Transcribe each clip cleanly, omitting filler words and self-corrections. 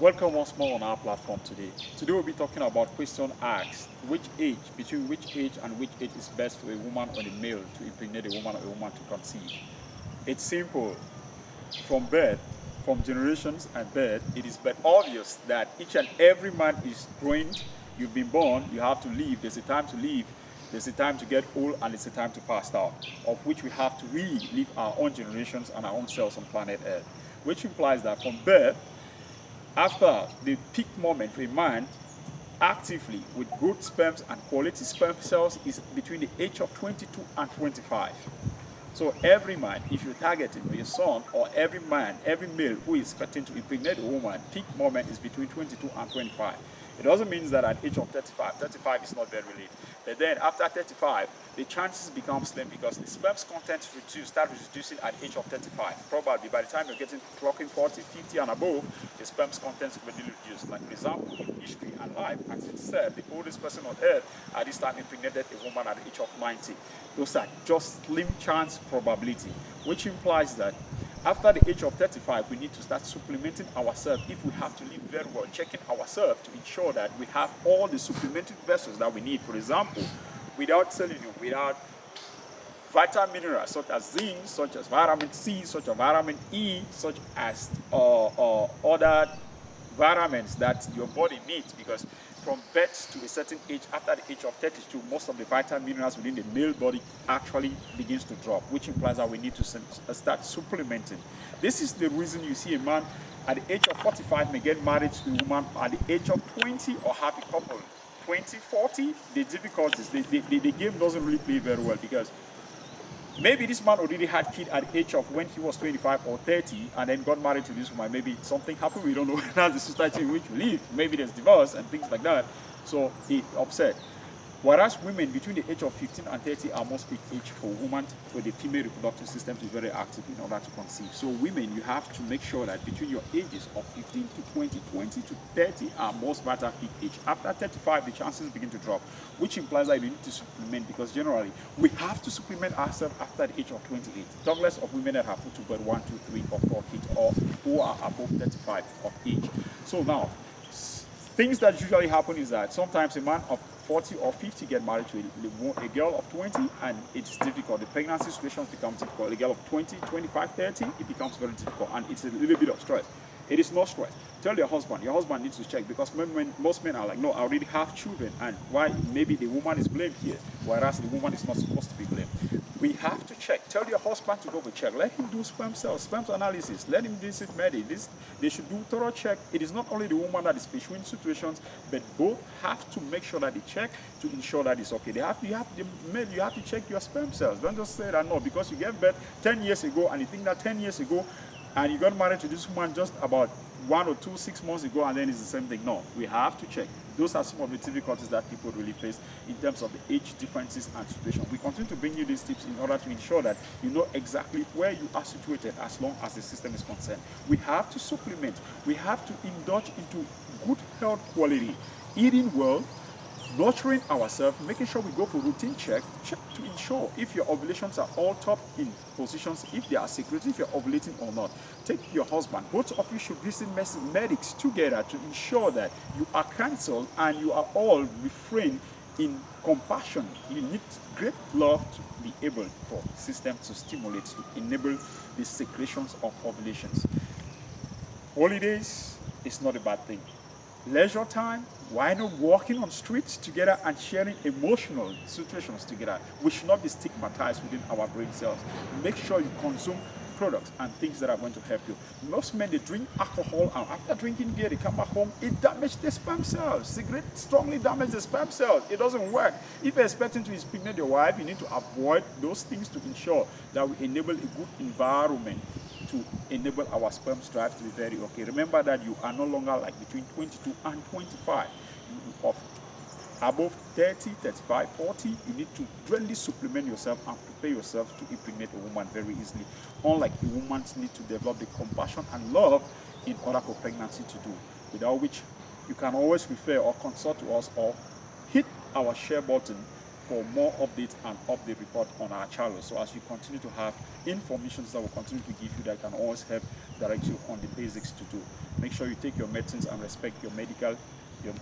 Welcome once more on our platform today. Today we'll be talking about question asked, between which age and which age is best for a woman or a male to impregnate a woman or a woman to conceive. It's simple. From birth, from generations and birth, it is but obvious that each and every man is growing. You've been born, you have to live. There's a time to live, there's a time to get old, and it's a time to pass out, of which we have to really live our own generations and our own cells on planet Earth. Which implies that from birth, after the peak moment for a man, actively with good sperms and quality sperm cells is between the age of 22 and 25. So every man, if you're targeting your son, or every man, every male who is expecting to impregnate a woman, peak moment is between 22 and 25. It doesn't mean that at age of 35 is not very late. But then after 35, the chances become slim because the sperm's content start reducing at age of 35. Probably by the time you're clocking 40, 50 and above, the sperm's content will be reduced. Like for example, in history and life, as it said, the oldest person on earth at this time impregnated a woman at the age of 90. Those are just slim chance probability, which implies that after the age of 35, we need to start supplementing ourselves if we have to live very well, checking ourselves to ensure that we have all the supplemented vessels that we need. For example, without selenium, without vitamin minerals such as zinc, such as vitamin C, such as vitamin E, such as other vitamins that your body needs, because from birth to a certain age, after the age of 32, most of the vitamin minerals within the male body actually begins to drop, which implies that we need to start supplementing. This is the reason you see a man at the age of 45 may get married to a woman at the age of 20 or have a couple. 20, 40, the difficulties, the game doesn't really play very well because maybe this man already had kid at the age of when he was 25 or 30 and then got married to this woman. Maybe something happened, we don't know. That's the society in which we live. Maybe there's divorce and things like that. So he upset. Whereas women between the age of 15 and 30 are most peak age for women, for the female reproductive system is very active in order to conceive. So women, you have to make sure that between your ages of 15 to 20, 20 to 30 are most vital peak age. After 35, the chances begin to drop, which implies that you need to supplement, because generally we have to supplement ourselves after the age of 28. Talk less of women that have put to birth 1, 2, 3 or 4 kids, or who are above 35 of age. So now, things that usually happen is that sometimes a man of 40 or 50 get married to a girl of 20, and it's difficult. The pregnancy situations become difficult. A girl of 20, 25, 30, it becomes very difficult, and it's a little bit of stress. It is not stress. Tell your husband needs to check, because most men are like, no, I already have children, and why? Maybe the woman is blamed here, whereas the woman is not supposed to be blamed. We have to check. Tell your husband to go for check. Let him do sperm analysis. Let him visit medics. They should do thorough check. It is not only the woman that is between situations, but both have to make sure that they check to ensure that it's okay. You have to check your sperm cells. Don't just say that no, because you gave birth 10 years ago and you think that 10 years ago and you got married to this woman just about 1 or 2, 6 months ago, and then it's the same thing. No, we have to check. Those are some of the difficulties that people really face in terms of the age differences and situations. We continue to bring you these tips in order to ensure that you know exactly where you are situated as long as the system is concerned. We have to supplement. We have to indulge into good health quality, eating well, nurturing ourselves, making sure we go for routine check to ensure if your ovulations are all top in positions, if they are secretive, if you're ovulating or not. Take your husband. Both of you should visit medics together to ensure that you are counseled and you are all refrained in compassion. You need great love to be able for system to stimulate, to enable the secretions of ovulations. Holidays is not a bad thing. Leisure time, why not walking on streets together and sharing emotional situations together? We should not be stigmatized within our brain cells. Make sure you consume products and things that are going to help you. Most men, they drink alcohol, and after drinking beer, they come back home, it damages the sperm cells. Cigarette strongly damages the sperm cells. It doesn't work. If you're expecting to impregnate your wife, you need to avoid those things to ensure that we enable a good environment to enable our sperm drive to be very okay. Remember that you are no longer like between 22 and 25. Of above 30, 35, 40, you need to really supplement yourself and prepare yourself to impregnate a woman very easily. Unlike a woman need to develop the compassion and love in order for pregnancy to do, without which you can always refer or consult to us or hit our share button for more updates and update report on our channel. So as you continue to have information that will continue to give you that can always help direct you on the basics to do. Make sure you take your medicines and respect your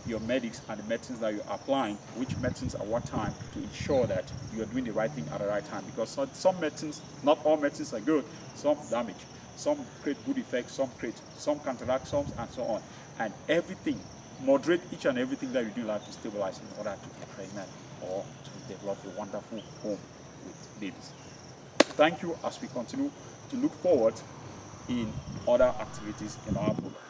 your medics and the medicines that you're applying, which medicines at what time, to ensure that you're doing the right thing at the right time. Because some medicines, not all medicines are good, some damage, some create good effects, some counteract some, and so on. And everything, moderate each and everything that you do like to stabilize in order to be pregnant or to develop a wonderful home with babies. Thank you as we continue to look forward in other activities in our program.